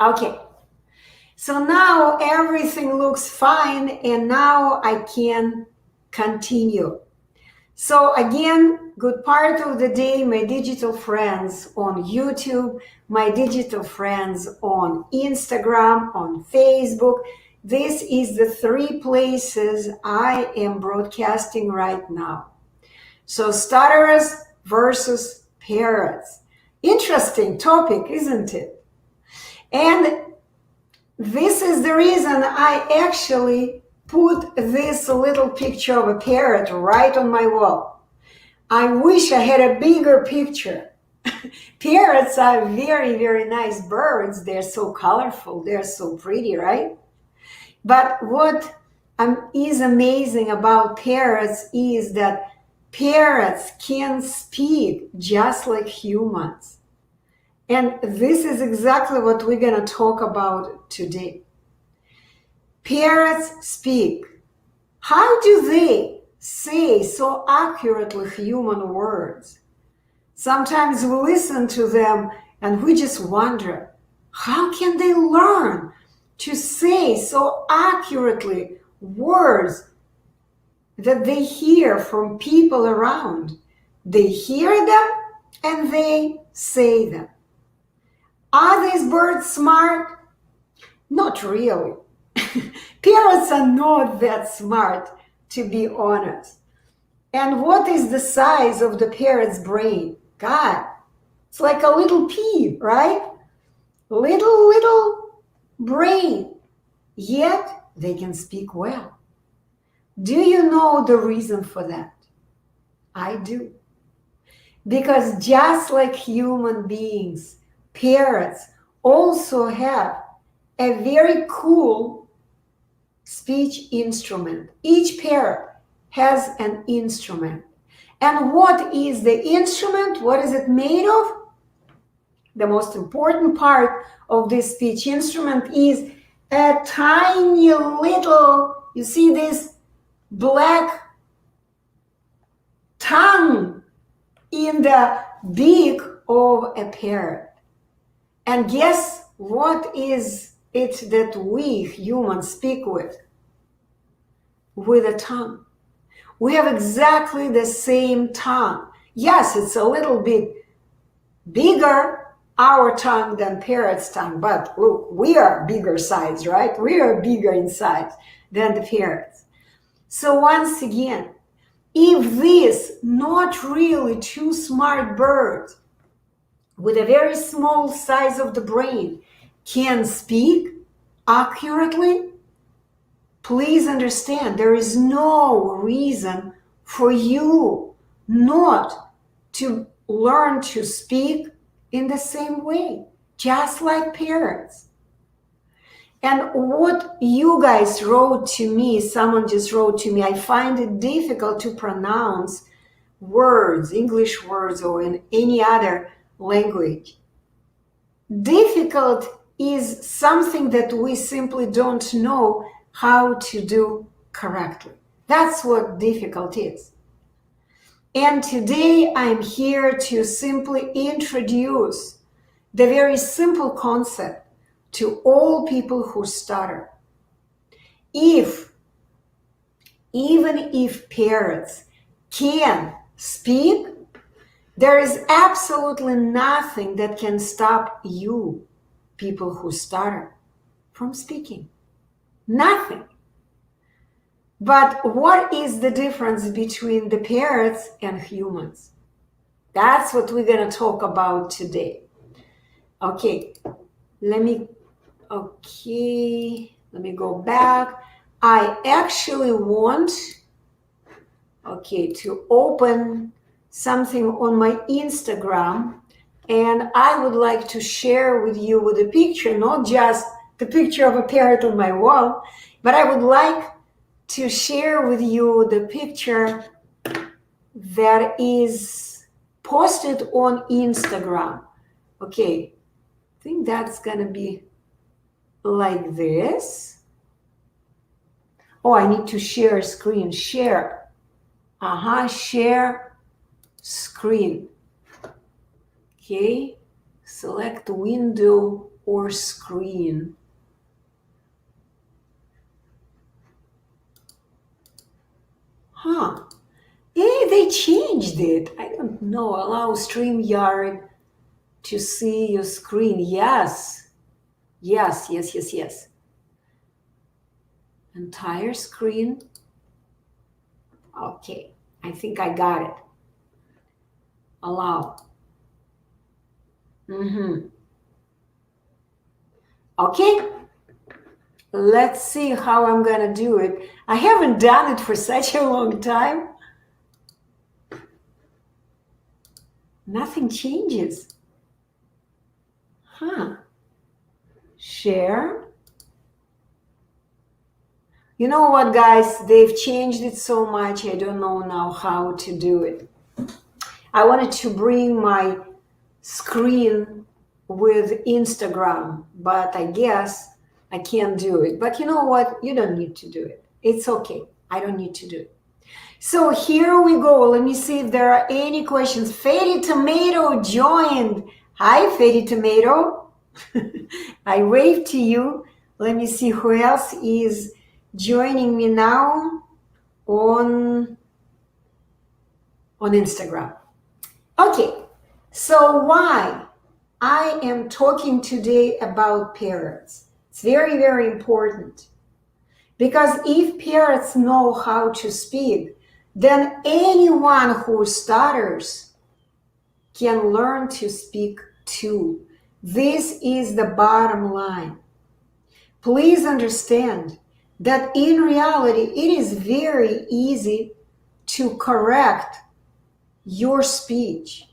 Okay, so now everything looks fine and now I can continue. So again, good part of the day, my digital friends on YouTube, my digital friends on Instagram, on Facebook. This is the 3 places I am broadcasting right now. So stutterers versus parrots. Interesting topic, isn't it? And this is the reason I actually put this little picture of a parrot right on my wall. I wish I had a bigger picture. Parrots are very, very nice birds. They're so colorful. They're so pretty, right? But what is amazing about parrots is that parrots can speak just like humans. And this is exactly what we're going to talk about today. Parrots speak. How do they say so accurately human words? Sometimes we listen to them and we just wonder, how can they learn to say so accurately words that they hear from people around? They hear them and they say them. Are these birds smart? Not really. Parrots are not that smart, to be honest. And what is the size of the parrot's brain? God, it's like a little pea, right? Little brain. Yet they can speak well. Do you know the reason for that? I do. Because just like human beings, parrots also have a very cool speech instrument. Each parrot has an instrument. And what is the instrument? What is it made of? The most important part of this speech instrument is a tiny little, you see this black tongue in the beak of a parrot. And guess what is it that we humans speak with? With a tongue. We have exactly the same tongue. Yes, it's a little bit bigger, our tongue, than parrot's tongue, but look, we are bigger size, right? We are bigger in size than the parrots. So once again, if these not really too smart birds with a very small size of the brain can speak accurately, please understand there is no reason for you not to learn to speak in the same way, just like parrots. And what you guys wrote to me, someone just wrote to me, I find it difficult to pronounce words, English words, or in any other language. Difficult is something that we simply don't know how to do correctly. That's what difficult is. And today I'm here to simply introduce the very simple concept to all people who stutter. Even if parrots can speak, there is absolutely nothing that can stop you, people who stutter, from speaking. Nothing. But what is the difference between the parrots and humans? That's what we're going to talk about today. Okay, let me go back. I actually want, to open something on my Instagram, and I would like to share with you with a picture, not just the picture of a parrot on my wall, but I would like to share with you the picture that is posted on Instagram. Okay, I think that's gonna be like this. Oh, I need to share screen. Share. Share screen. Okay, select window or screen? Huh. Hey, they changed it. I don't know. Allow StreamYard to see your screen. Yes. Yes, yes, yes, yes. Entire screen. Okay. I think I got it. Allow. Okay. Let's see how I'm going to do it. I haven't done it for such a long time. Nothing changes. Huh. Share. You know what, guys? They've changed it so much. I don't know now how to do it. I wanted to bring my screen with Instagram, but I guess I can't do it. But you know what? You don't need to do it. It's okay. I don't need to do it. So here we go. Let me see if there are any questions. Fatty Tomato joined. Hi, Fatty Tomato. I wave to you. Let me see who else is joining me now on Instagram. Okay, so why I am talking today about parrots. It's very, very important. Because if parrots know how to speak, then anyone who stutters can learn to speak too. This is the bottom line. Please understand that in reality, it is very easy to correct your speech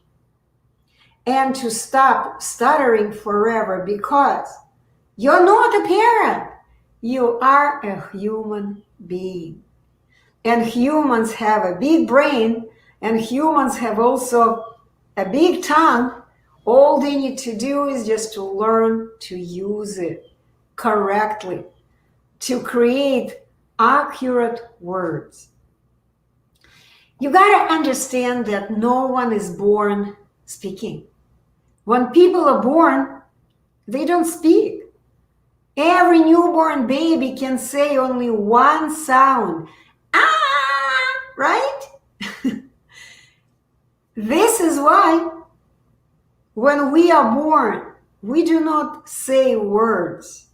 and to stop stuttering forever because you're not a parrot. You are a human being. And humans have a big brain, and humans have also a big tongue. All they need to do is just to learn to use it correctly, to create accurate words. You gotta understand that no one is born speaking. When people are born, they don't speak. Every newborn baby can say only one sound. Ah, right? This is why when we are born, we do not say words,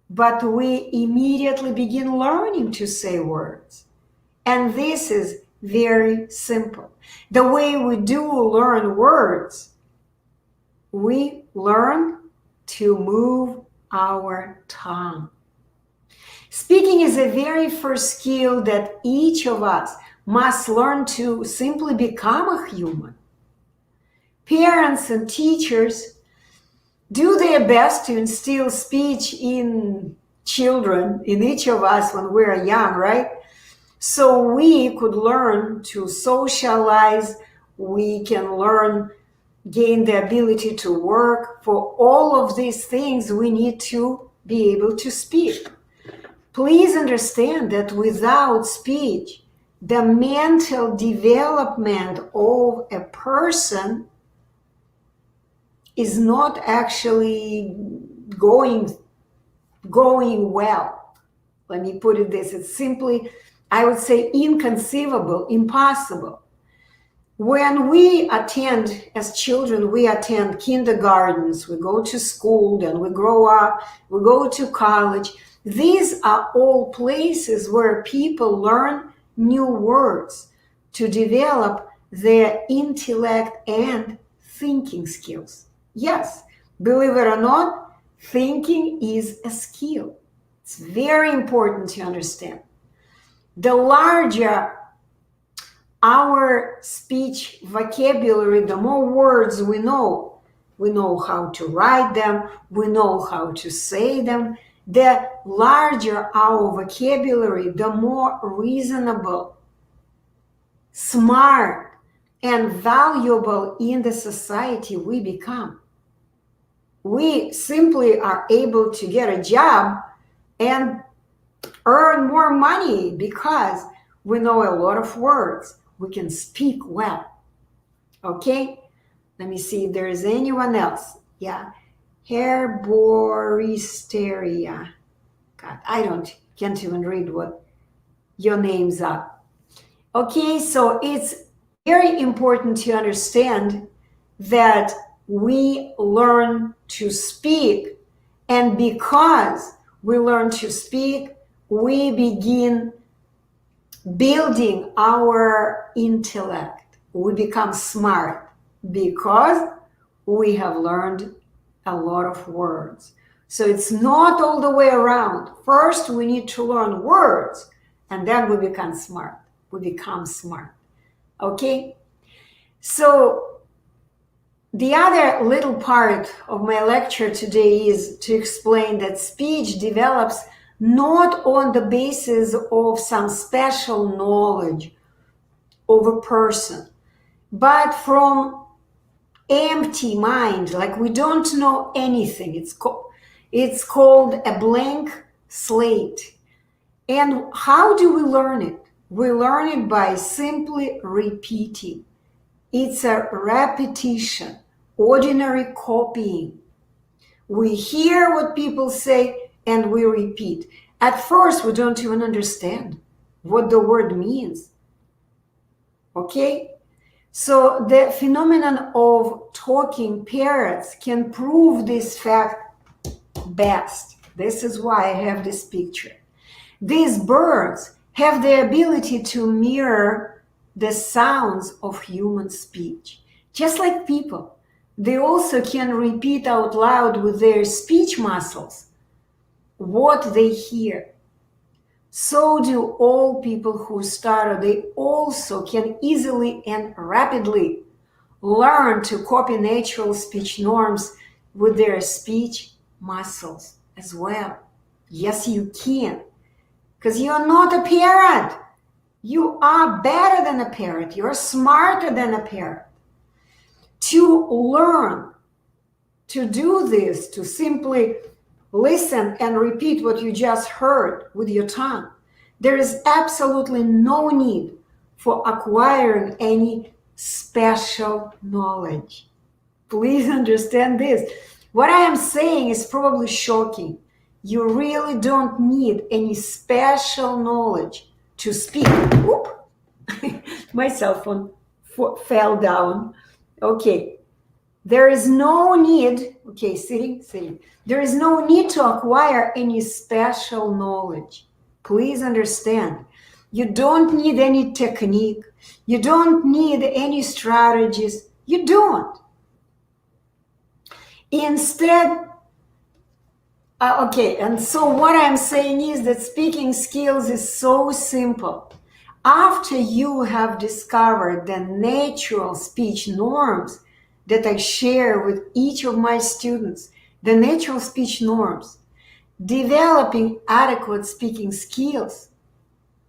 but we immediately begin learning to say words. And this is very simple. The way we do learn words, we learn to move our tongue. Speaking is the very first skill that each of us must learn to simply become a human. Parents and teachers do their best to instill speech in children, in each of us when we're young, right? So we could learn to socialize, we can learn, gain the ability to work. For all of these things, we need to be able to speak. Please understand that without speech, the mental development of a person is not actually going well. Let me put it this. It's simply, I would say, inconceivable, impossible. When we attend, as children, we attend kindergartens, we go to school, then we grow up, we go to college. These are all places where people learn new words to develop their intellect and thinking skills. Yes, believe it or not, thinking is a skill. It's very important to understand. The larger our speech vocabulary, the more words we know how to write them, we know how to say them. The larger our vocabulary, the more reasonable, smart, and valuable in the society we become. We simply are able to get a job and earn more money because we know a lot of words. We can speak well. Okay? Let me see if there is anyone else. Yeah. Herboristeria. God, I can't even read what your names are. Okay, so it's very important to understand that we learn to speak, and because we learn to speak, we begin building our intellect. We become smart because we have learned a lot of words. So it's not all the way around. First, we need to learn words, and then we become smart. We become smart. Okay? So the other little part of my lecture today is to explain that speech develops not on the basis of some special knowledge of a person, but from empty mind, like we don't know anything. It's called a blank slate. And how do we learn it? We learn it by simply repeating. It's a repetition, ordinary copying. We hear what people say and we repeat. At first, we don't even understand what the word means. Okay? So the phenomenon of talking parrots can prove this fact best. This is why I have this picture. These birds have the ability to mirror the sounds of human speech. Just like people, they also can repeat out loud with their speech muscles what they hear. So do all people who stutter. They also can easily and rapidly learn to copy natural speech norms with their speech muscles as well. Yes, you can. Because you're not a parrot. You are better than a parrot. You're smarter than a parrot. To learn to do this, to simply listen and repeat what you just heard with your tongue, there is absolutely no need for acquiring any special knowledge. Please understand this. What I am saying is probably shocking. You really don't need any special knowledge to speak. Oop. My cell phone fell down. Okay. There is no need, okay, sitting. There is no need to acquire any special knowledge. Please understand. You don't need any technique. You don't need any strategies. You don't. Instead, okay, and so what I'm saying is that speaking skills is so simple. After you have discovered the natural speech norms that I share with each of my students, the natural speech norms, developing adequate speaking skills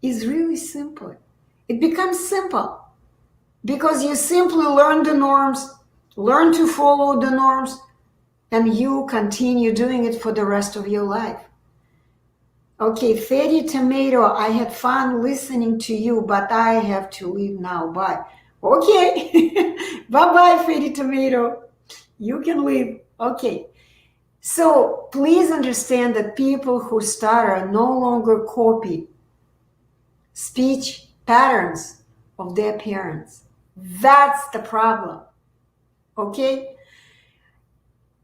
is really simple. It becomes simple because you simply learn the norms, learn to follow the norms, and you continue doing it for the rest of your life. Okay, Fatty Tomato, I had fun listening to you, but I have to leave now. Bye. Okay. Bye-bye, Fatty Tomato. You can leave. Okay. So please understand that people who stutter no longer copy speech patterns of their parents. That's the problem. Okay?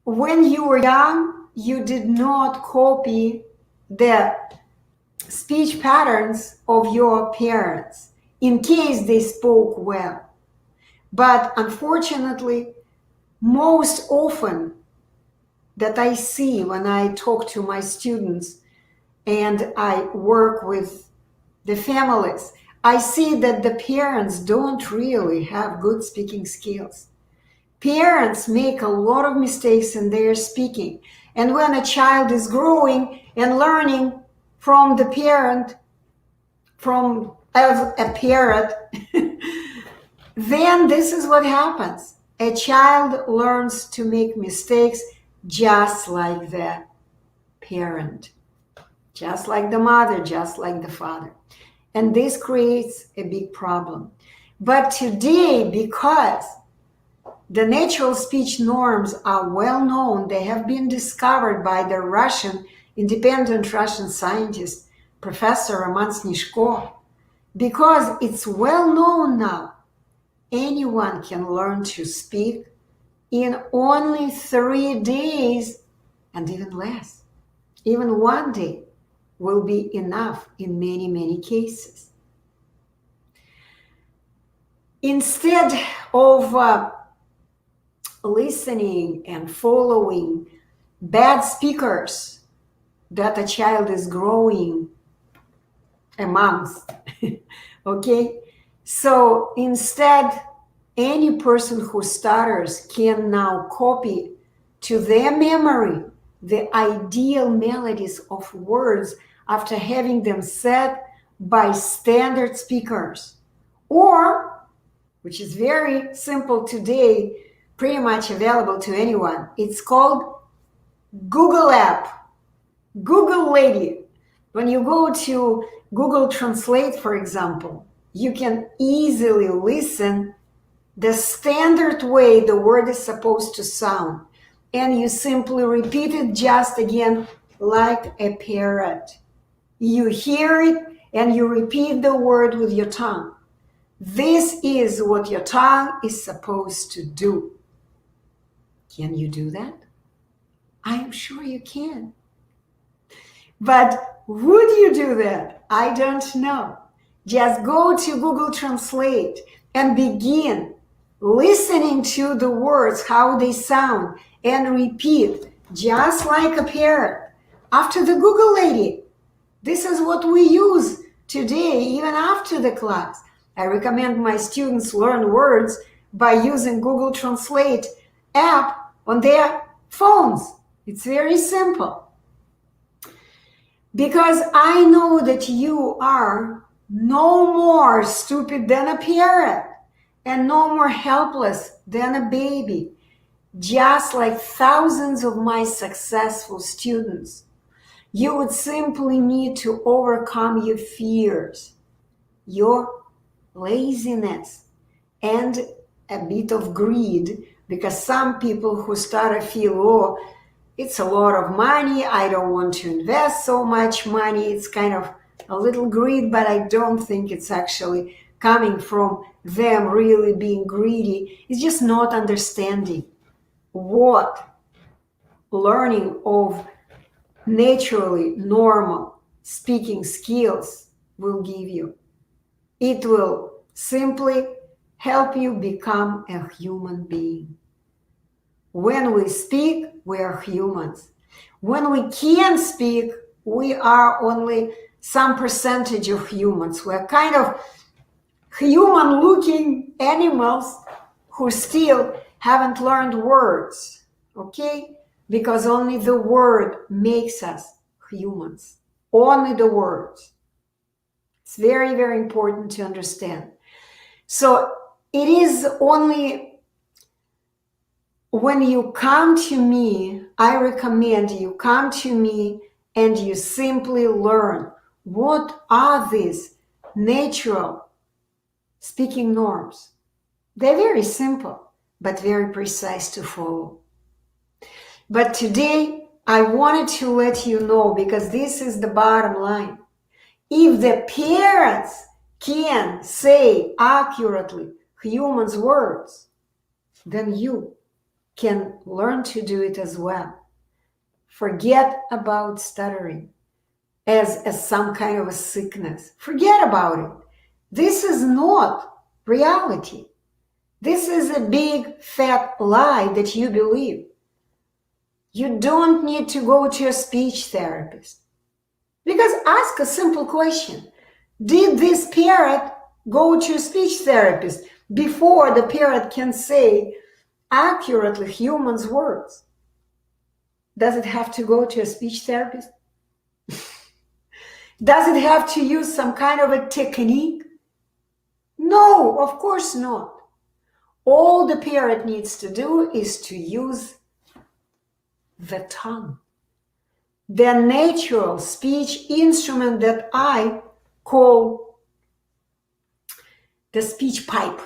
When you were young, you did not copy the speech patterns of your parents in case they spoke well. But unfortunately, most often that I see when I talk to my students and I work with the families, I see that the parents don't really have good speaking skills. Parents make a lot of mistakes in their speaking. And when a child is growing and learning from the parent, from as a parrot, then this is what happens. A child learns to make mistakes just like the parent, just like the mother, just like the father. And this creates a big problem. But today, because The natural speech norms are well known. They have been discovered by the independent Russian scientist, Professor Roman Snishko. Because it's well known now, anyone can learn to speak in only 3 days and even less. Even 1 day will be enough in many, many cases. Instead of listening and following bad speakers that a child is growing amongst, okay? So instead, any person who stutters can now copy to their memory the ideal melodies of words after having them said by standard speakers. Or, which is very simple today, pretty much available to anyone, it's called Google app, Google Lady. When you go to Google Translate, for example, you can easily listen the standard way the word is supposed to sound. And you simply repeat it just again like a parrot. You hear it and you repeat the word with your tongue. This is what your tongue is supposed to do. Can you do that? I am sure you can. But would you do that? I don't know. Just go to Google Translate and begin listening to the words, how they sound, and repeat, just like a parrot. After the Google Lady, this is what we use today, even after the class. I recommend my students learn words by using Google Translate app on their phones. It's very simple. Because I know that you are no more stupid than a parrot and no more helpless than a baby. Just like thousands of my successful students, you would simply need to overcome your fears, your laziness, and a bit of greed, because some people who stutter feel, oh, it's a lot of money, I don't want to invest so much money. It's kind of a little greed, but I don't think it's actually coming from them really being greedy. It's just not understanding what learning of naturally normal speaking skills will give you. It will simply help you become a human being. When we speak, we are humans. When we can speak, we are only some percentage of humans. We're kind of human-looking animals who still haven't learned words, okay? Because only the word makes us humans. Only the words. It's very, very important to understand. So it is only when you come to me, I recommend you come to me and you simply learn what are these natural speaking norms. They're very simple, but very precise to follow. But today, I wanted to let you know, because this is the bottom line. If the parrots can say accurately humans' words, then you can learn to do it as well. Forget about stuttering as some kind of a sickness. Forget about it. This is not reality. This is a big fat lie that you believe. You don't need to go to a speech therapist. Because ask a simple question. Did this parrot go to a speech therapist before the parrot can say accurately humans' words? Does it have to go to a speech therapist? Does it have to use some kind of a technique? No, of course not. All the parrot needs to do is to use the tongue. The natural speech instrument that I call the speech pipe.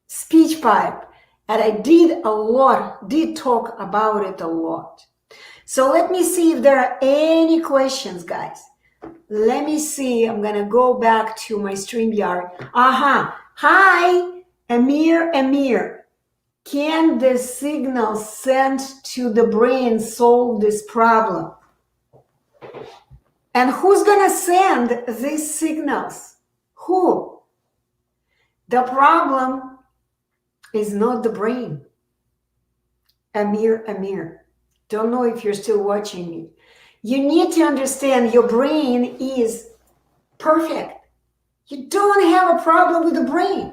Speech pipe. And I did talk about it a lot. So let me see if there are any questions, guys. Let me see. I'm going to go back to my StreamYard. Hi, Amir. Can the signal sent to the brain solve this problem? And who's going to send these signals? Who? The problem is not the brain. Amir. Don't know if you're still watching me. You need to understand your brain is perfect. You don't have a problem with the brain.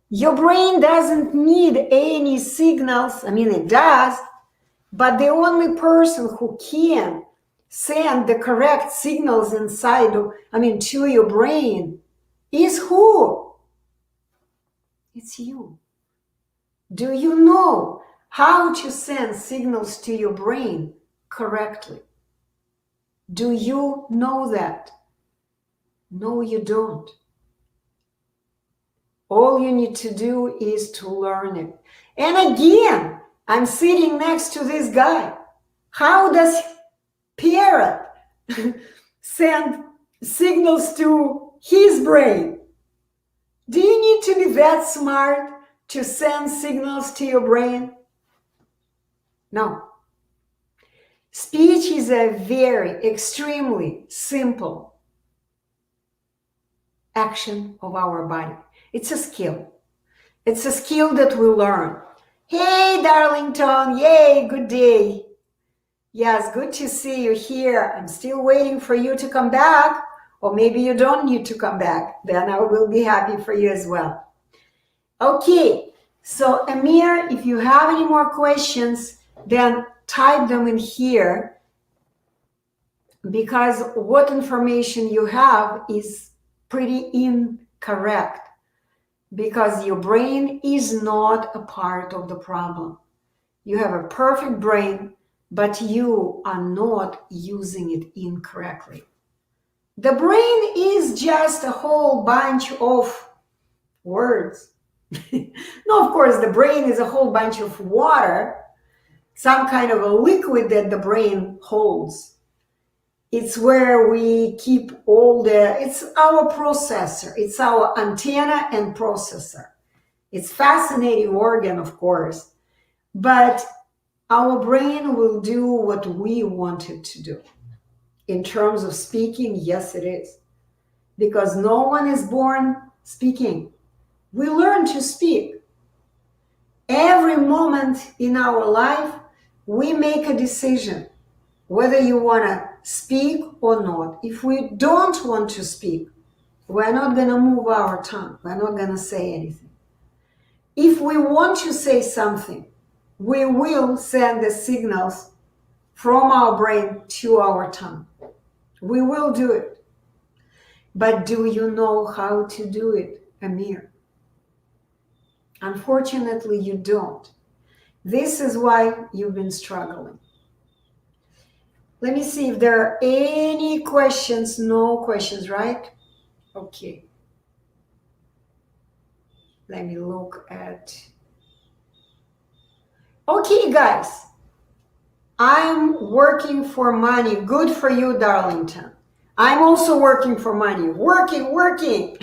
Your brain doesn't need any signals. I mean, it does, but the only person who can send the correct signals inside to your brain is who? It's you. Do you know how to send signals to your brain correctly? Do you know that? No, you don't. All you need to do is to learn it. And again, I'm sitting next to this guy. How does Parrot send signals to his brain? Do you need to be that smart to send signals to your brain? No. Speech is a extremely simple action of our body. It's a skill. It's a skill that we learn. Hey, Darlington. Yay, good day. Yes, good to see you here. I'm still waiting for you to come back. Or maybe you don't need to come back. Then I will be happy for you as well. Okay, so Amir, if you have any more questions, then type them in here, because what information you have is pretty incorrect, because your brain is not a part of the problem. You have a perfect brain, but you are not using it incorrectly. The brain is just a whole bunch of words. No, of course, the brain is a whole bunch of water, some kind of a liquid that the brain holds. It's where we keep it's our processor. It's our antenna and processor. It's a fascinating organ, of course, but our brain will do what we want it to do. In terms of speaking, yes, it is. Because no one is born speaking. We learn to speak. Every moment in our life, we make a decision whether you want to speak or not. If we don't want to speak, we're not going to move our tongue. We're not going to say anything. If we want to say something, we will send the signals from our brain to our tongue. We will do it. But do you know how to do it, Amir? Unfortunately, you don't. This is why you've been struggling. Let me see if there are any questions. No questions, right? Okay. Let me look at... Okay, guys. I'm working for money. Good for you, Darlington. I'm also working for money. Working.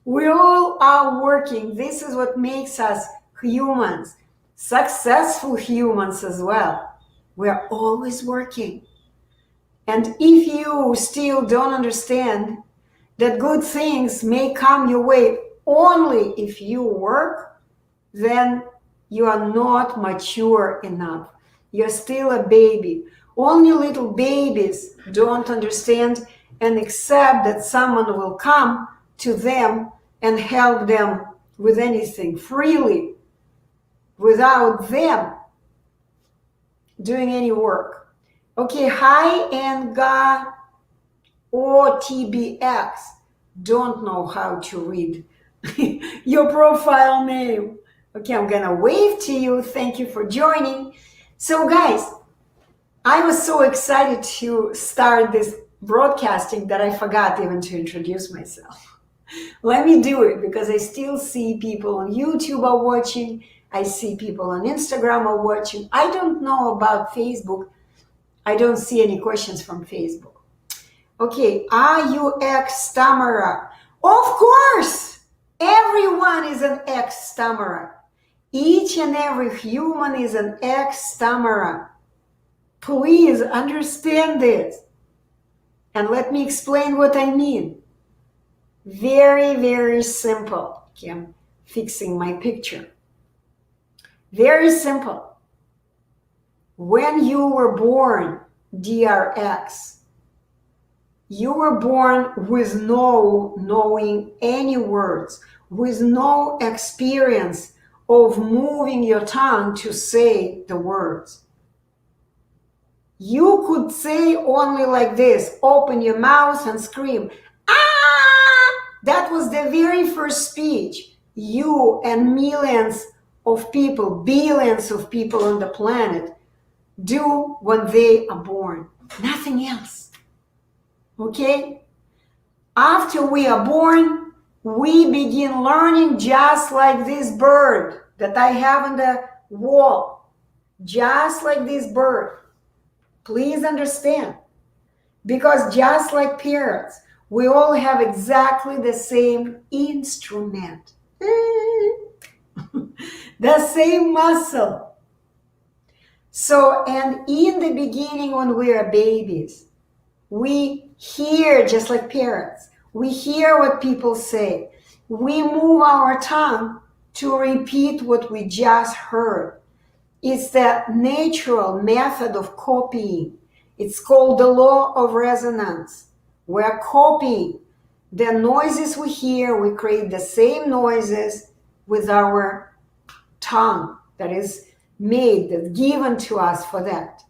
We all are working. This is what makes us humans, successful humans as well. We're always working. And if you still don't understand that good things may come your way only if you work, then you are not mature enough. You're still a baby. Only little babies don't understand and accept that someone will come to them and help them with anything freely without them doing any work. Okay, hi, and OTBX. Don't know how to read your profile name. Okay, I'm gonna wave to you. Thank you for joining. So guys, I was so excited to start this broadcasting that I forgot even to introduce myself. Let me do it, because I still see people on YouTube are watching. I see people on Instagram are watching. I don't know about Facebook. I don't see any questions from Facebook. Okay, are you ex-stammerer? Of course! Everyone is an ex-stammerer. Each and every human is an ex-stammerer. Please understand this. And let me explain what I mean. Very, very simple. Okay, I'm fixing my picture. Very simple. When you were born, DRX, you were born with no knowing any words, with no experience of moving your tongue to say the words. You could say only like this, open your mouth and scream, ah! That was the very first speech you and millions of people, billions of people on the planet do when they are born. Nothing else. Okay? After we are born, we begin learning just like this bird that I have on the wall. Just like this bird. Please understand. Because just like parrots, we all have exactly the same instrument. The same muscle. So, and in the beginning when we are babies, we hear just like parrots. We hear what people say. We move our tongue to repeat what we just heard. It's the natural method of copying. It's called the law of resonance. We're copying. The noises we hear, we create the same noises with our tongue that is made, that's given to us for that.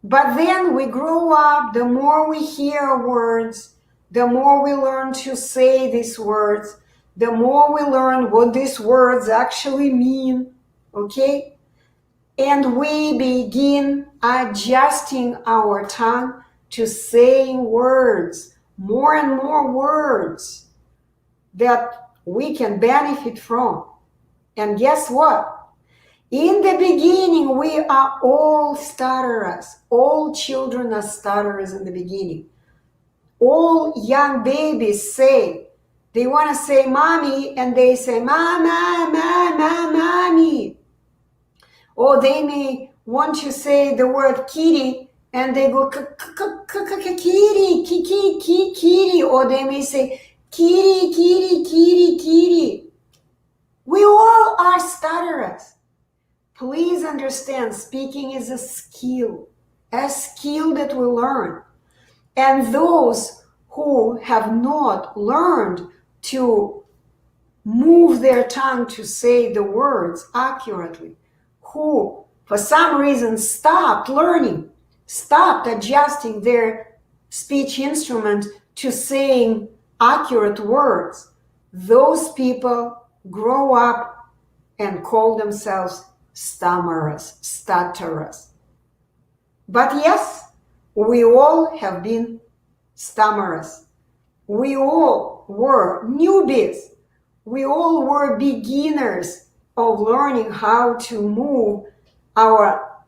But then we grow up, the more we hear words, the more we learn to say these words, the more we learn what these words actually mean, okay? And we begin adjusting our tongue to saying words, more and more words that we can benefit from. And guess what? In the beginning, we are all stutterers. All children are stutterers in the beginning. All young babies say, they want to say mommy, and they say mama, mama, mommy. Or they may want to say the word kitty, and they go kitty, kitty, kitty. Or they may say kitty, kitty, kitty, kitty. We all are stutterers. Please understand, speaking is a skill that we learn. And those who have not learned to move their tongue to say the words accurately, who for some reason stopped learning, stopped adjusting their speech instrument to saying accurate words, those people grow up and call themselves stammerers, stutterers. But yes, we all have been stammerers. We all were newbies. We all were beginners of learning how to move our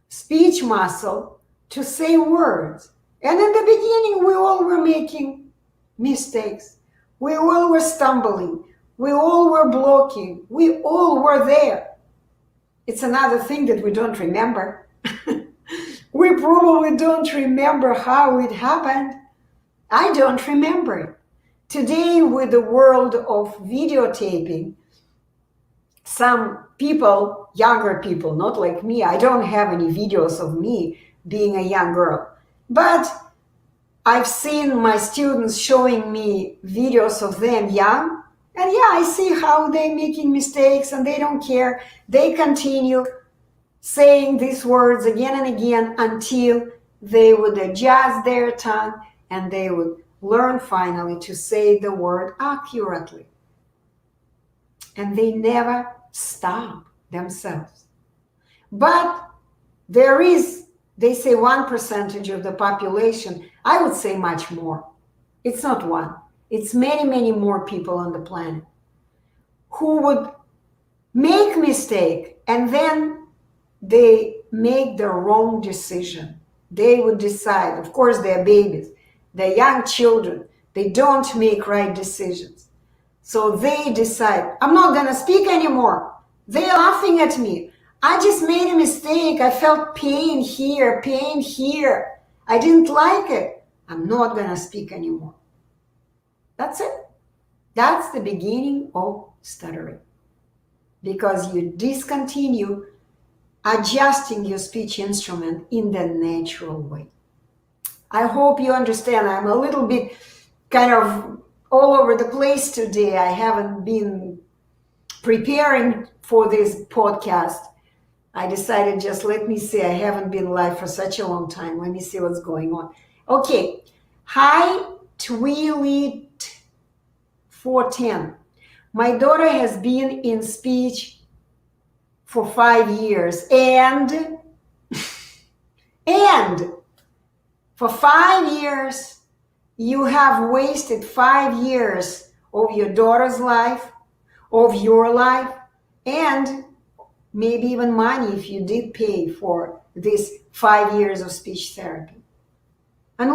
speech muscle to say words. And in the beginning, we all were making mistakes. We all were stumbling. We all were blocking. We all were there. It's another thing that we don't remember. We probably don't remember how it happened. I don't remember it. Today, with the world of videotaping, some people, younger people, not like me, I don't have any videos of me being a young girl, but I've seen my students showing me videos of them young, and yeah, I see how they're making mistakes and they don't care. They continue saying these words again and again until they would adjust their tongue and they would learn finally to say the word accurately. And they never stop themselves. But there is, they say 1% of the population, I would say much more. It's not one. It's many, many more people on the planet who would make mistake and then they make the wrong decision. They would decide, of course, they're babies, they're young children, they don't make right decisions. So they decide, I'm not going to speak anymore. They're laughing at me. I just made a mistake. I felt pain here, pain here. I didn't like it. I'm not going to speak anymore. That's it. That's the beginning of stuttering. Because you discontinue adjusting your speech instrument in the natural way. I hope you understand. I'm a little bit kind of all over the place today. I haven't been preparing for this podcast. I decided just let me see. I haven't been live for such a long time. Let me see what's going on. Okay. Hi, Tweelit 410. My daughter has been in speech for 5 years and for 5 years you have wasted 5 years of your daughter's life, of your life, and maybe even money if you did pay for this 5 years of speech therapy. And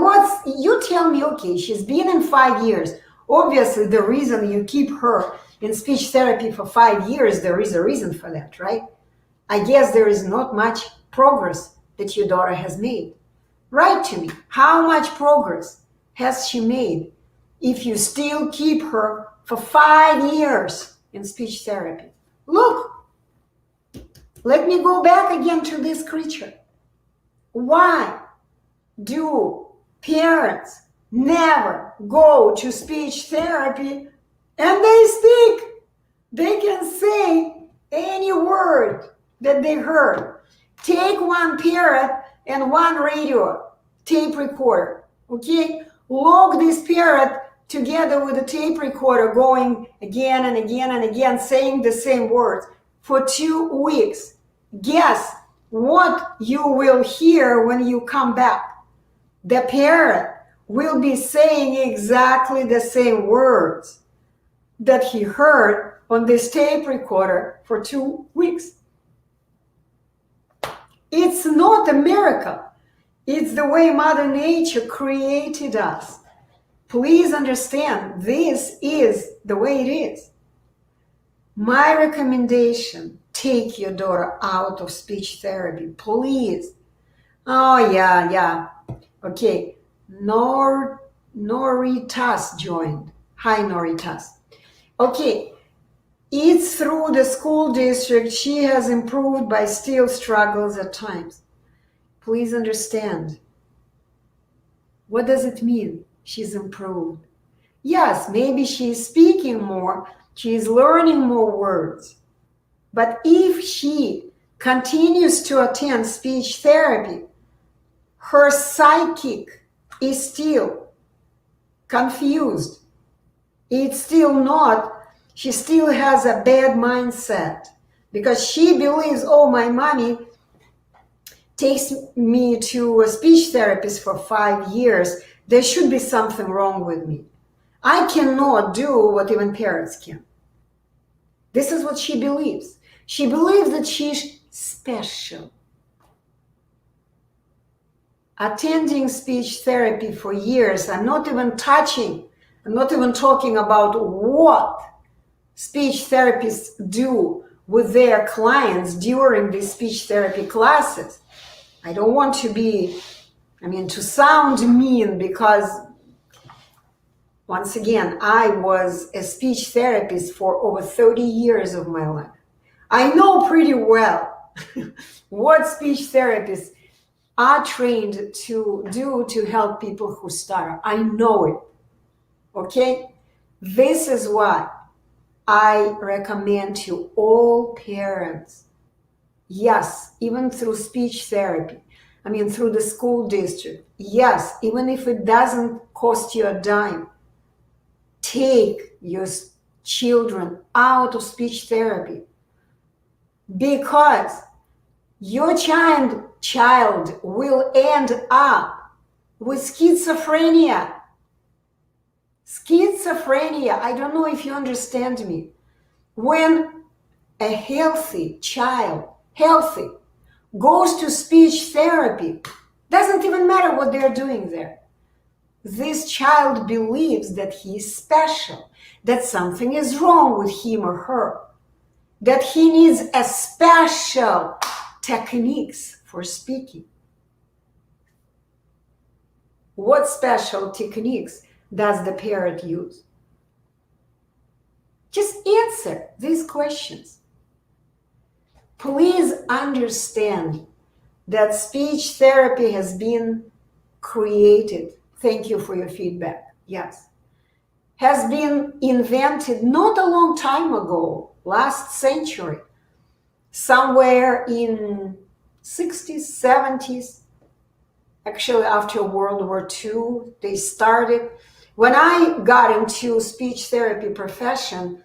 you tell me, okay, she's been in 5 years. Obviously, the reason you keep her in speech therapy for 5 years, there is a reason for that, right? I guess there is not much progress that your daughter has made. Write to me, how much progress has she made if you still keep her for 5 years in speech therapy? Look, let me go back again to this creature. Why do parents never go to speech therapy and they speak? They can say any word that they heard. Take one parrot and one radio tape recorder, okay? Log this parrot together with a tape recorder going again and again and again, saying the same words for 2 weeks. Guess what you will hear when you come back? The parrot will be saying exactly the same words that he heard on this tape recorder for 2 weeks. It's not a miracle. It's the way Mother Nature created us. Please understand, this is the way it is. My recommendation, take your daughter out of speech therapy, please. Oh, yeah. Okay, Noritas joined. Hi, Noritas. Okay, it's through the school district. She has improved, but still struggles at times. Please understand. What does it mean? She's improved. Yes, maybe she's speaking more. She's learning more words. But if she continues to attend speech therapy, her psychic is still confused. It's still not, she still has a bad mindset because she believes, oh, my mommy takes me to a speech therapist for 5 years. There should be something wrong with me. I cannot do what even parents can. This is what she believes. She believes that she's special. Attending speech therapy for years, I'm not even talking about what speech therapists do with their clients during these speech therapy classes. I don't want to sound mean because, once again, I was a speech therapist for over 30 years of my life. I know pretty well what speech therapists are trained to do to help people who stutter. I know it, okay? This is what I recommend to all parents. Yes, even through speech therapy. Through the school district. Yes, even if it doesn't cost you a dime. Take your children out of speech therapy. Because your child will end up with schizophrenia. Schizophrenia, I don't know if you understand me. When a healthy child, healthy, goes to speech therapy, doesn't even matter what they're doing there. This child believes that he is special, that something is wrong with him or her, that he needs a special techniques for speaking. What special techniques does the parrot use? Just answer these questions. Please understand that speech therapy has been created. Thank you for your feedback. Yes. Has been invented not a long time ago, last century, somewhere in 60s, 70s. Actually, after World War II, they started. When I got into speech therapy profession,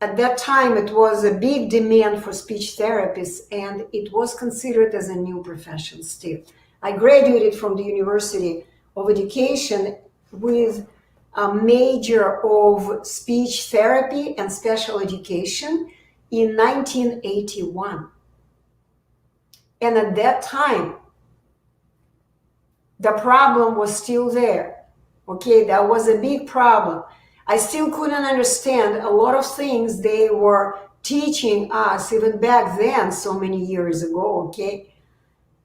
at that time, it was a big demand for speech therapists, and it was considered as a new profession still. I graduated from the University of Education with a major of speech therapy and special education in 1981. And at that time, the problem was still there. Okay, that was a big problem. I still couldn't understand a lot of things they were teaching us even back then, so many years ago, okay?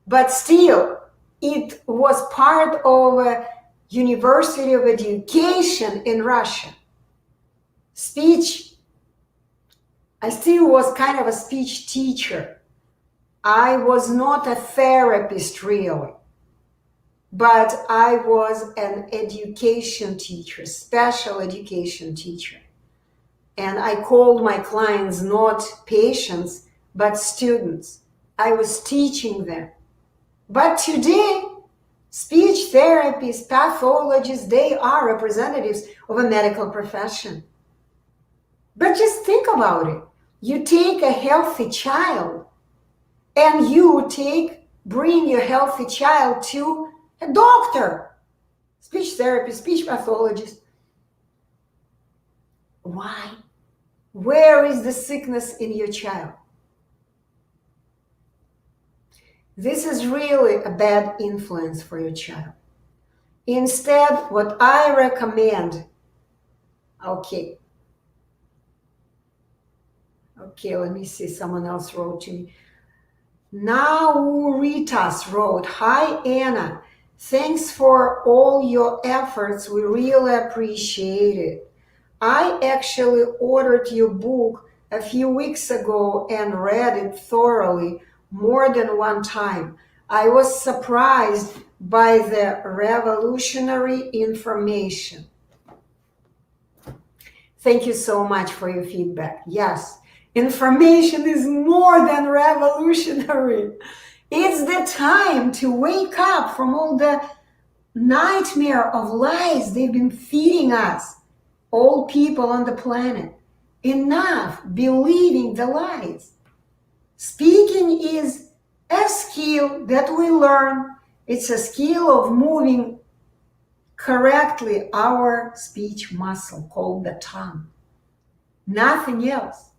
But still, it was part of a University of Education in Russia. Speech, I still was kind of a speech teacher. I was not a therapist really, but I was an education teacher, special education teacher. And I called my clients not patients, but students. I was teaching them. But today, speech therapists, pathologists, they are representatives of a medical profession. But just think about it. You take a healthy child and you bring your healthy child to a doctor, speech therapist, speech pathologist. Why? Where is the sickness in your child? This is really a bad influence for your child. Instead, what I recommend, okay, let me see, someone else wrote to me. Nauritas wrote, "Hi, Anna. Thanks for all your efforts. We really appreciate it. I actually ordered your book a few weeks ago and read it thoroughly more than one time. I was surprised by the revolutionary information." Thank you so much for your feedback. Yes, information is more than revolutionary. It's the time to wake up from all the nightmare of lies they've been feeding us, all people on the planet. Enough believing the lies. Speaking is a skill that we learn. It's a skill of moving correctly our speech muscle called the tongue. Nothing else.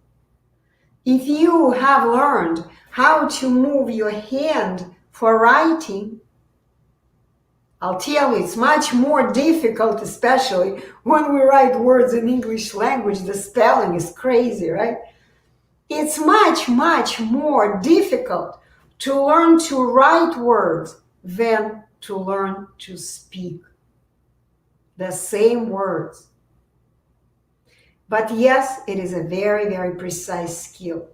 If you have learned how to move your hand for writing, I'll tell you, it's much more difficult, especially when we write words in English language. The spelling is crazy, right? It's much, much more difficult to learn to write words than to learn to speak the same words. But yes, it is a very, very precise skill.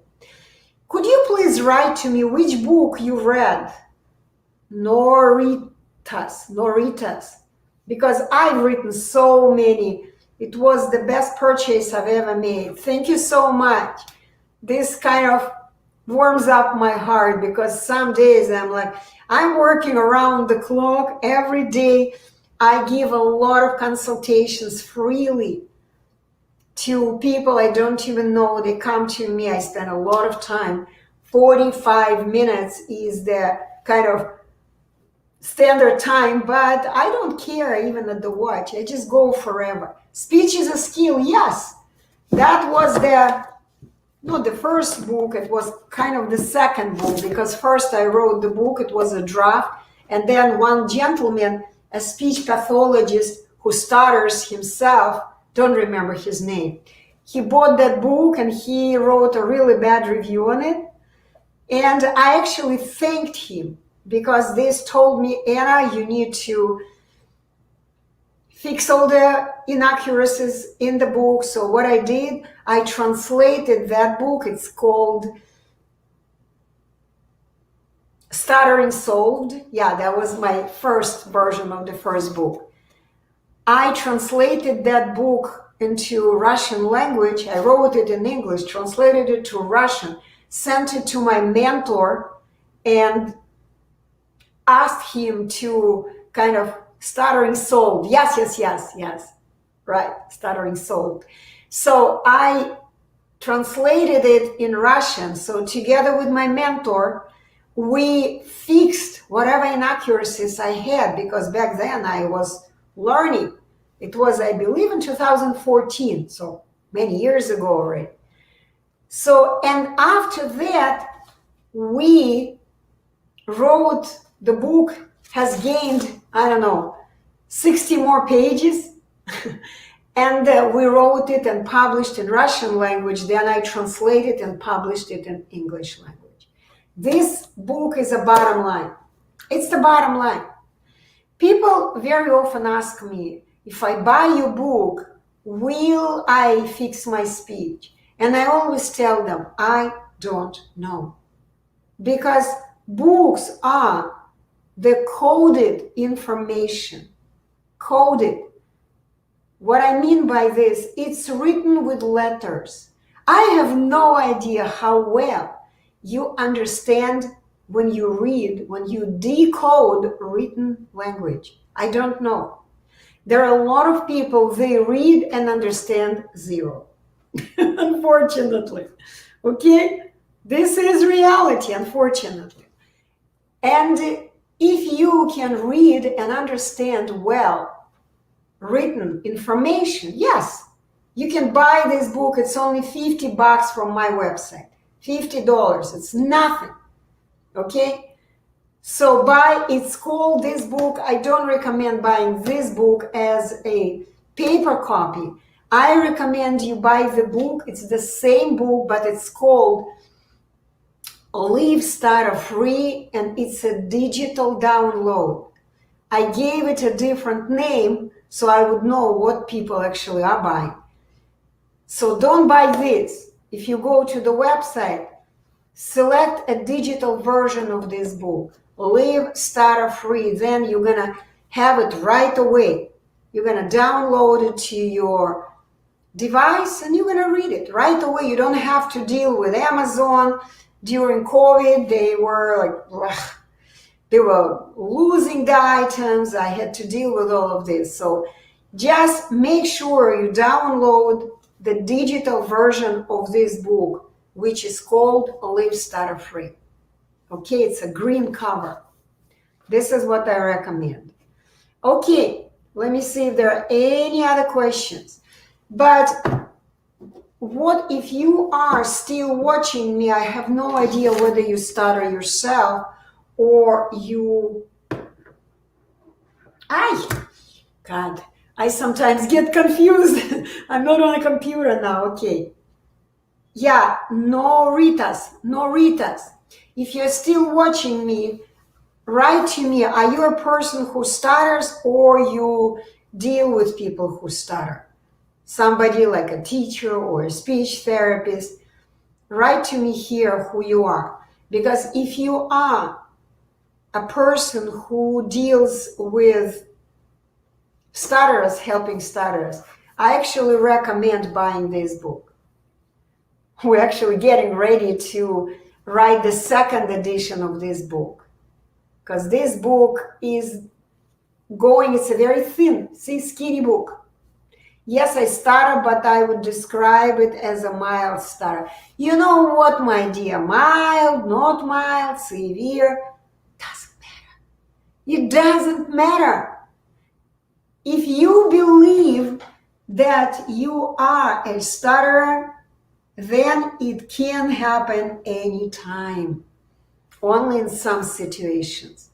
Could you please write to me which book you read? Noritas, because I've written so many. It was the best purchase I've ever made. Thank you so much. This kind of warms up my heart because some days I'm working around the clock every day. I give a lot of consultations freely to people I don't even know. They come to me. I spend a lot of time. 45 minutes is the kind of standard time, but I don't care even at the watch. I just go forever. Speech is a skill, yes. That was not the first book, it was kind of the second book, because first I wrote the book, it was a draft, and then one gentleman, a speech pathologist who stutters himself, don't remember his name, he bought that book and he wrote a really bad review on it. And I actually thanked him because this told me, Anna, you need to fix all the inaccuracies in the book. So what I did, I translated that book. It's called Stuttering Solved. Yeah, that was my first version of the first book. I translated that book into Russian language. I wrote it in English, translated it to Russian, sent it to my mentor, and asked him to kind of stuttering solved. Yes. Right, stuttering solved. So I translated it in Russian. So together with my mentor, we fixed whatever inaccuracies I had, because back then I was learning. It was, I believe, in 2014, so many years ago already. So, and after that, we wrote, the book has gained, I don't know, 60 more pages. And we wrote it and published in Russian language. Then I translated and published it in English language. This book is a bottom line. It's the bottom line. People very often ask me, if I buy your book, will I fix my speech? And I always tell them, I don't know. Because books are the coded information. Coded. What I mean by this, it's written with letters. I have no idea how well you understand when you read, when you decode written language. I don't know. There are a lot of people, they read and understand zero. Unfortunately. Okay? This is reality, unfortunately. And if you can read and understand well written information, yes, you can buy this book. It's only $50 from my website. $50. It's nothing. Okay? So buy, it's called this book. I don't recommend buying this book as a paper copy. I recommend you buy the book. It's the same book, but it's called Live Stutter-Free, and it's a digital download. I gave it a different name so I would know what people actually are buying. So don't buy this. If you go to the website, select a digital version of this book, Live Stutter-Free, then you're gonna have it right away. You're gonna download it to your device and you're gonna read it right away. You don't have to deal with Amazon. During COVID, they were like, they were losing the items. I had to deal with all of this. So just make sure you download the digital version of this book, which is called Live Stutter-Free. Okay, it's a green cover. This is what I recommend. Okay, let me see if there are any other questions. But what if you are still watching me? I have no idea whether you stutter yourself or you... God, I sometimes get confused. I'm not on a computer now, okay. Yeah, no Ritas. If you're still watching me, write to me. Are you a person who stutters or you deal with people who stutter? Somebody like a teacher or a speech therapist? Write to me here who you are. Because if you are a person who deals with stutterers, helping stutterers, I actually recommend buying this book. We're actually getting ready to write the second edition of this book, because this book is going, it's a very thin, skinny book. Yes, I stutter, but I would describe it as a mild stutter. You know what, my dear? Mild, not mild, severe, doesn't matter. It doesn't matter. If you believe that you are a stutterer, then it can happen anytime, only in some situations.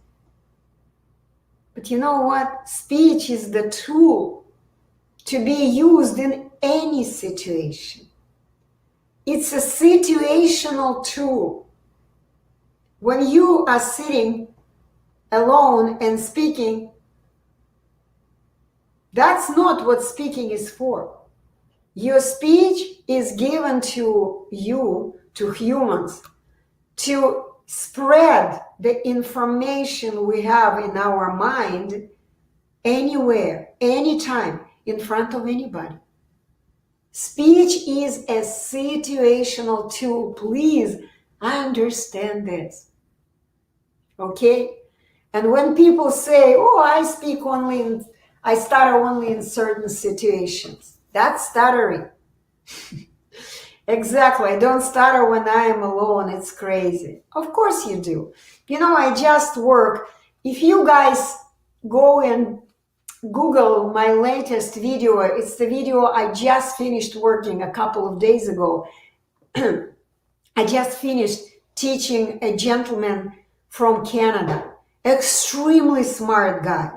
But you know what? Speech is the tool to be used in any situation. It's a situational tool. When you are sitting alone and speaking, that's not what speaking is for. Your speech is given to you, to humans, to spread the information we have in our mind anywhere, anytime, in front of anybody. Speech is a situational tool. Please understand this. Okay? And when people say, oh, I stutter only in certain situations, that's stuttering. Exactly. I don't stutter when I am alone. It's crazy. Of course you do. You know, I just work. If you guys go and Google my latest video, it's the video I just finished working a couple of days ago. I just finished teaching a gentleman from Canada. Extremely smart guy.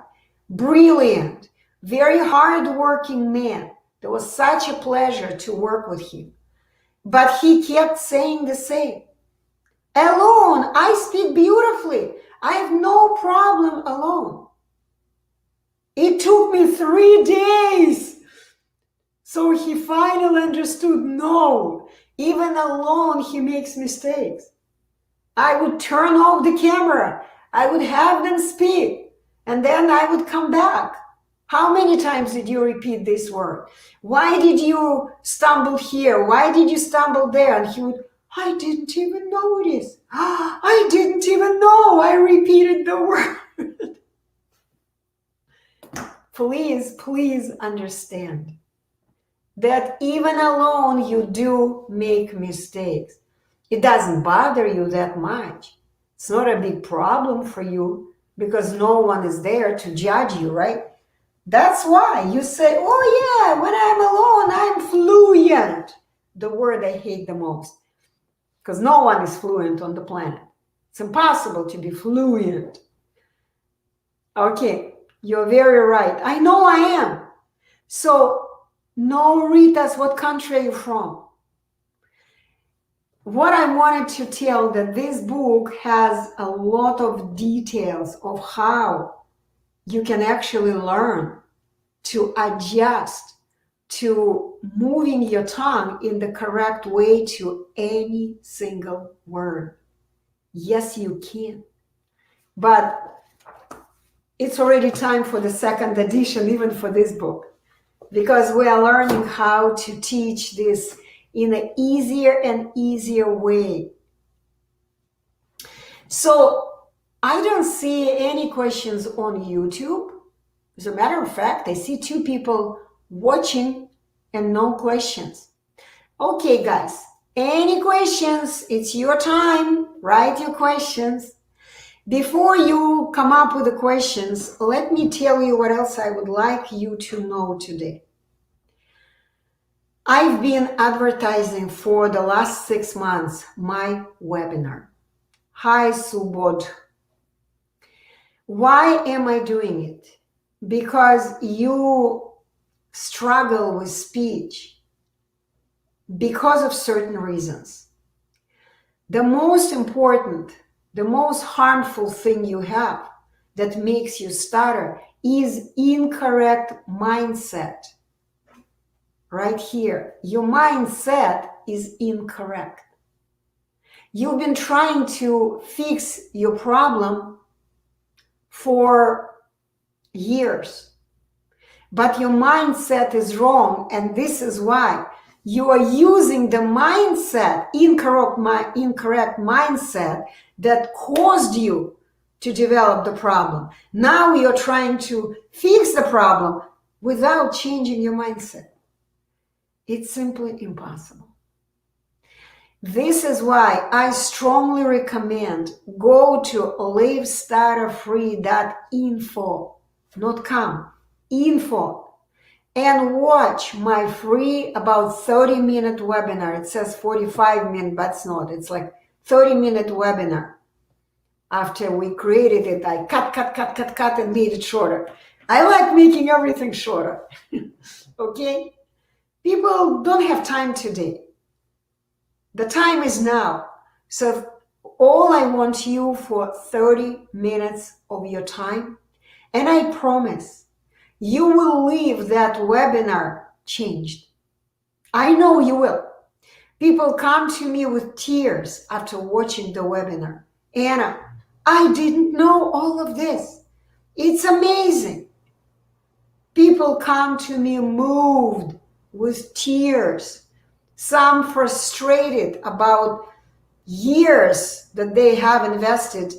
Brilliant. Very hard-working man. It was such a pleasure to work with him. But he kept saying the same. Alone, I speak beautifully. I have no problem alone. It took me 3 days. So he finally understood, no, even alone he makes mistakes. I would turn off the camera. I would have them speak. And then I would come back. How many times did you repeat this word? Why did you stumble here? Why did you stumble there? And he would, I didn't even notice. I didn't even know I repeated the word. Please understand that even alone you do make mistakes. It doesn't bother you that much. It's not a big problem for you because no one is there to judge you, right? That's why you say, oh yeah, when I'm alone, I'm fluent. The word I hate the most, because no one is fluent on the planet. It's impossible to be fluent. Okay, you're very right. I know I am. So, no, Ritas, what country are you from? What I wanted to tell that this book has a lot of details of how you can actually learn to adjust to moving your tongue in the correct way to any single word. Yes, you can. But it's already time for the second edition, even for this book, because we are learning how to teach this in an easier and easier way. So I don't see any questions on YouTube. As a matter of fact, I see 2 people watching and no questions. Okay, guys, any questions? It's your time. Write your questions. Before you come up with the questions, let me tell you what else I would like you to know today. I've been advertising for the last 6 months my webinar. Hi, Subodh. Why am I doing it? Because you struggle with speech because of certain reasons. The most important, the most harmful thing you have that makes you stutter is incorrect mindset. Right here, your mindset is incorrect. You've been trying to fix your problem for years, but your mindset is wrong, and this is why you are using the mindset, incorrect mindset that caused you to develop the problem. Now you're trying to fix the problem without changing your mindset. It's simply impossible. This is why I strongly recommend go to livestutterfree.info, not com, info, and watch my free about 30-minute webinar. It says 45 minutes, but it's not. It's like 30-minute webinar. After we created it, I cut, and made it shorter. I like making everything shorter. Okay? People don't have time today. The time is now. So all I want you for 30 minutes of your time. And I promise you will leave that webinar changed. I know you will. People come to me with tears after watching the webinar. Anna, I didn't know all of this. It's amazing. People come to me moved with tears. Some frustrated about years that they have invested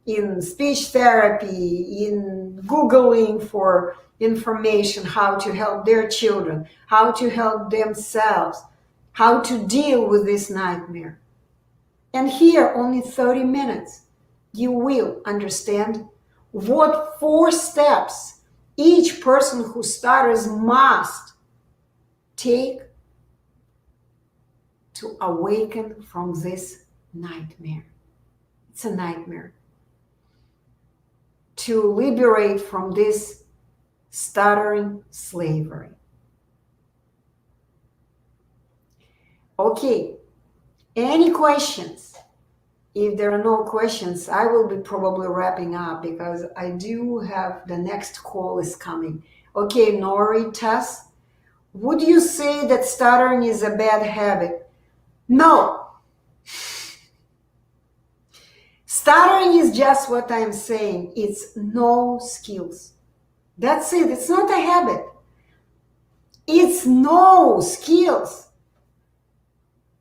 in speech therapy, in Googling for information, how to help their children, how to help themselves, how to deal with this nightmare. And here, only 30 minutes, you will understand what 4 steps each person who stutters must take to awaken from this nightmare. It's a nightmare. To liberate from this stuttering slavery. Okay, any questions? If there are no questions, I will be probably wrapping up because I do have the next call is coming. Okay, Nori, Tess, would you say that stuttering is a bad habit? No. Stuttering is just what I'm saying. It's no skills. That's it. It's not a habit. It's no skills.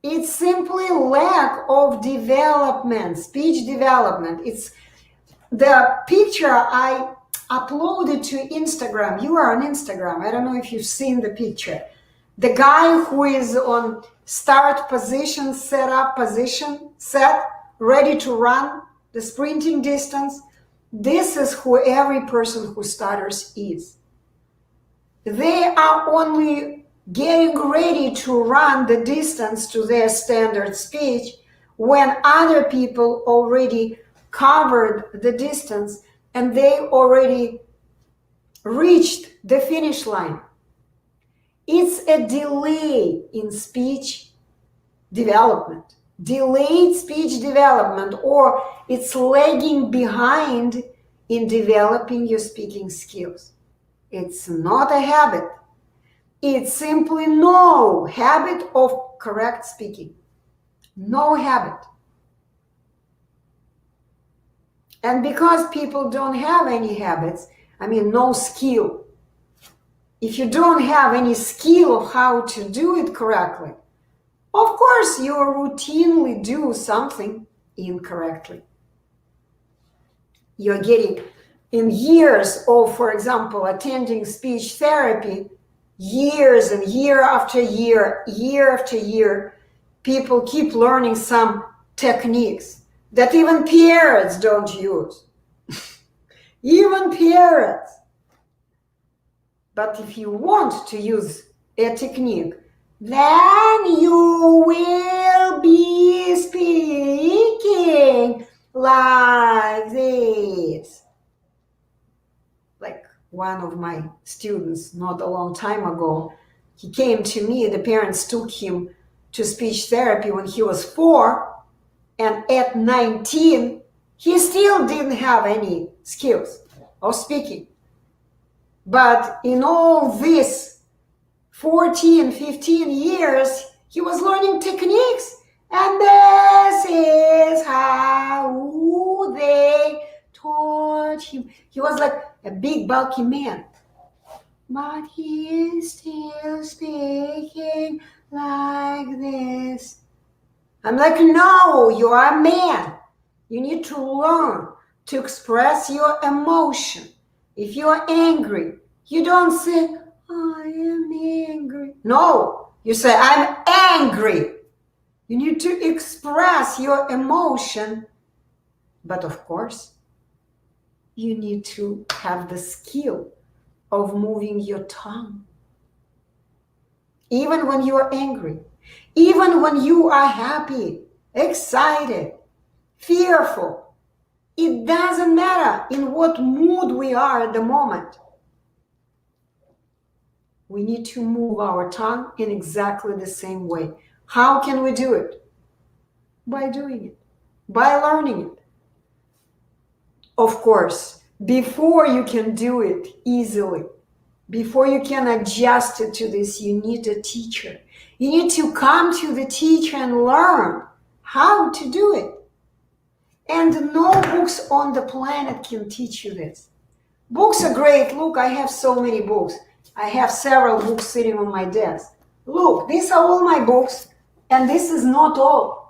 It's simply lack of development, speech development. It's the picture I uploaded to Instagram. You are on Instagram. I don't know if you've seen the picture. The guy who is on start position, set up position, set, ready to run the sprinting distance. This is who every person who stutters is. They are only getting ready to run the distance to their standard speech when other people already covered the distance and they already reached the finish line. It's a delay in speech development, delayed speech development, or it's lagging behind in developing your speaking skills. It's not a habit. It's simply no habit of correct speaking. No habit. And because people don't have any habits, I mean, no skill. If you don't have any skill of how to do it correctly, of course you routinely do something incorrectly. You're getting in years of, for example, attending speech therapy, years and year after year, people keep learning some techniques that even parrots don't use. Even parrots. But if you want to use a technique, then you will be speaking like this. Like one of my students, not a long time ago, he came to me, the parents took him to speech therapy when he was 4, and at 19, he still didn't have any skills of speaking. But in all this 14, 15 years, he was learning techniques. And this is how they taught him. He was like a big, bulky man. But he is still speaking like this. I'm like, no, you are a man. You need to learn to express your emotion. If you are angry, you don't say, I am angry. No, you say, I'm angry. You need to express your emotion. But of course, you need to have the skill of moving your tongue. Even when you are angry, even when you are happy, excited, fearful, it doesn't matter in what mood we are at the moment. We need to move our tongue in exactly the same way. How can we do it? By doing it, by learning it. Of course, before you can do it easily, before you can adjust it to this, you need a teacher. You need to come to the teacher and learn how to do it. And no books on the planet can teach you this. Books are great. Look, I have so many books. I have several books sitting on my desk. Look, these are all my books, and this is not all.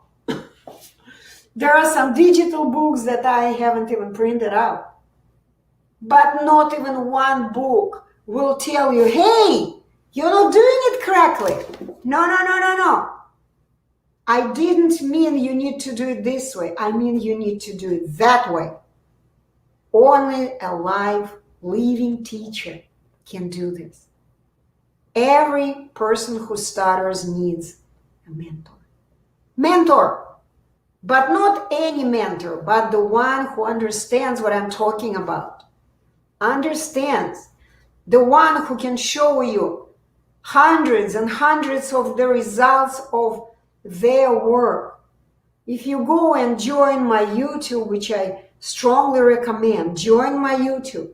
There are some digital books that I haven't even printed out. But not even one book will tell you, hey, you're not doing it correctly. No, no, no, no, no. I didn't mean you need to do it this way. I mean you need to do it that way. Only a live, living teacher can do this. Every person who stutters needs a mentor. Mentor! But not any mentor, but the one who understands what I'm talking about. Understands. The one who can show you hundreds and hundreds of the results of their work. If you go and join my YouTube, which I strongly recommend, join my YouTube.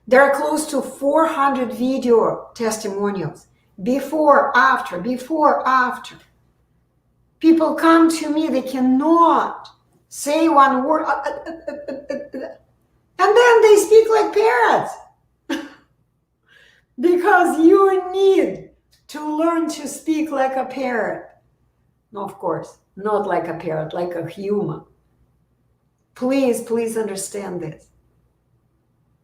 There are close to 400 video testimonials. Before, after, before, after. People come to me, they cannot say one word, and then they speak like parrots. Because you need to learn to speak like a parrot. No, of course, not like a parrot, like a human. Please, please understand this.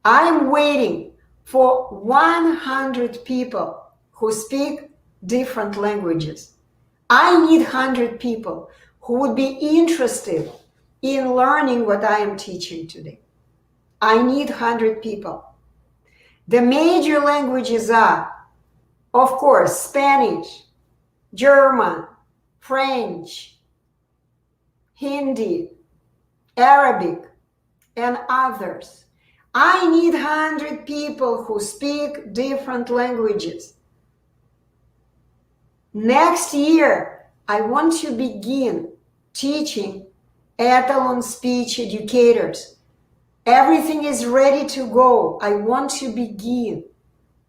I'm waiting for 100 people who speak different languages. I need 100 people who would be interested in learning what I am teaching today. I need 100 people. The major languages are, of course, Spanish, German, French, Hindi, Arabic, and others. I need 100 people who speak different languages. Next year, I want to begin teaching Ettalon speech educators. Everything is ready to go. I want to begin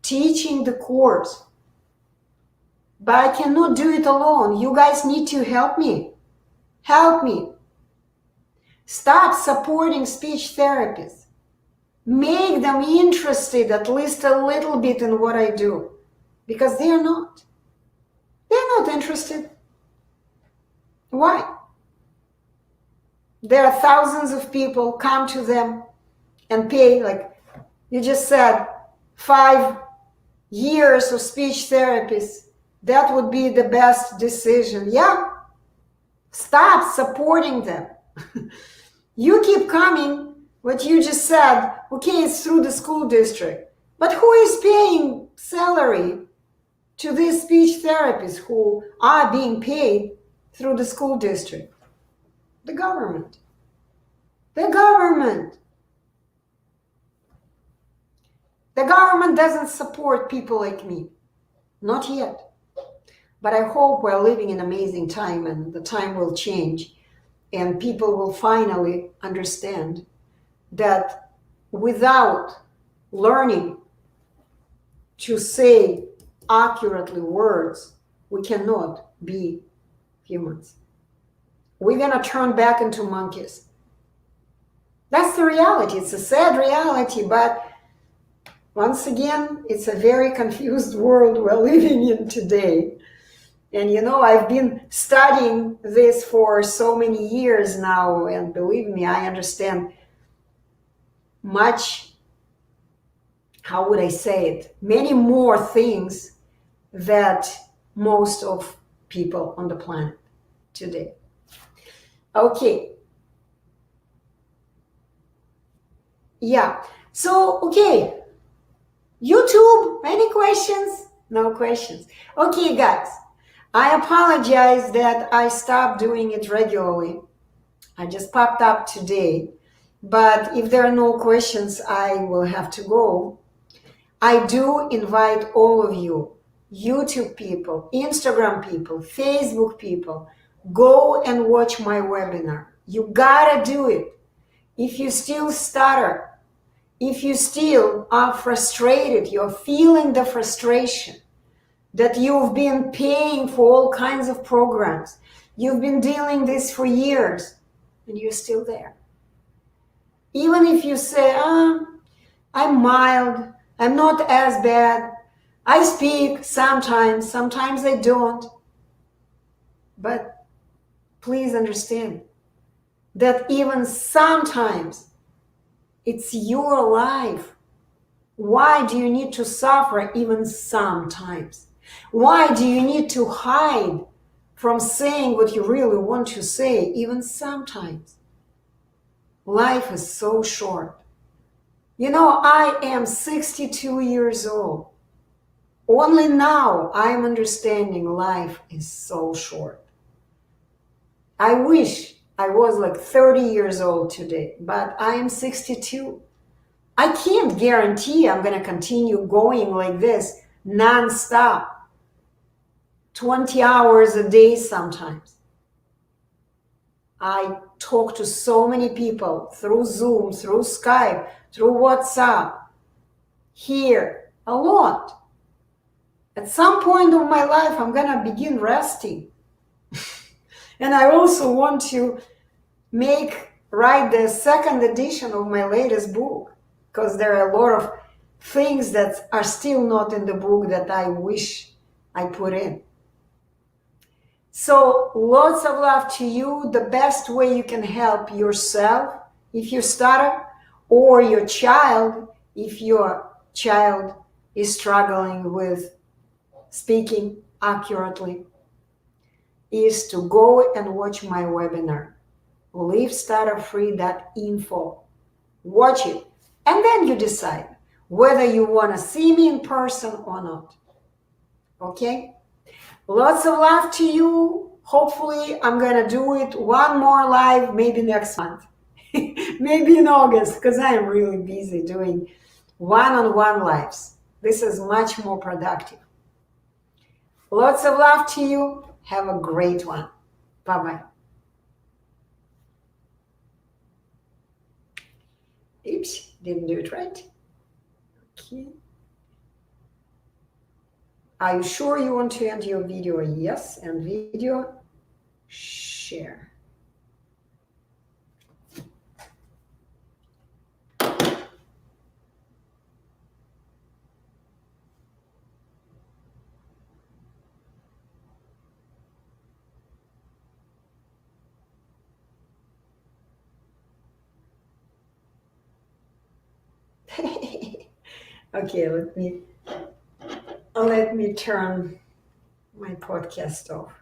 teaching the course. But I cannot do it alone. You guys need to help me. Help me. Start supporting speech therapists. Make them interested at least a little bit in what I do. Because they are not. They're not interested. Why? There are thousands of people come to them and pay, like you just said, 5 years of speech therapists. That would be the best decision. Yeah. Start supporting them. You keep coming, what you just said, okay, it's through the school district. But who is paying salary to these speech therapists who are being paid through the school district? The government. The government. The government doesn't support people like me. Not yet. But I hope we're living in an amazing time, and the time will change, and people will finally understand that without learning to say accurately words, we cannot be humans. We're going to turn back into monkeys. That's the reality. It's a sad reality, but once again, it's a very confused world we're living in today. And you know, I've been studying this for so many years now, and believe me, I understand much, how would I say it, many more things that most of people on the planet today. Okay. Yeah. So, okay. YouTube, any questions? No questions. Okay, guys. I apologize that I stopped doing it regularly. I just popped up today. But if there are no questions, I will have to go. I do invite all of you, YouTube people, Instagram people, Facebook people, go and watch my webinar. You gotta do it. If you still stutter, if you still are frustrated, you're feeling the frustration that you've been paying for all kinds of programs, you've been dealing this for years, and you're still there. Even if you say, I'm mild, I'm not as bad, I speak sometimes I don't. But please understand that even sometimes it's your life. Why do you need to suffer even sometimes? Why do you need to hide from saying what you really want to say even sometimes? Life is so short. You know, I am 62 years old. Only now I'm understanding life is so short. I wish I was like 30 years old today, but I am 62. I can't guarantee I'm going to continue going like this non-stop, 20 hours a day sometimes. I talk to so many people through Zoom, through Skype, through WhatsApp, here, a lot. At some point of my life, I'm going to begin resting. And I also want to write the second edition of my latest book, because there are a lot of things that are still not in the book that I wish I put in. So lots of love to you. The best way you can help yourself if you stutter, or your child if your child is struggling with speaking accurately, is to go and watch my webinar, Stutter-Free.info. Watch it, and then you decide whether you want to see me in person or not. Okay? Lots of love to you. Hopefully, I'm going to do it one more live, maybe next month. Maybe in August, because I am really busy doing one-on-one lives. This is much more productive. Lots of love to you. Have a great one. Bye-bye. Oops, didn't do it right. Okay. Are you sure you want to end your video? Yes, and video share. Okay, let me turn my podcast off.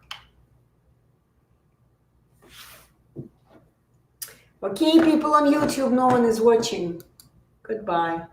Okay, people on YouTube, no one is watching. Goodbye.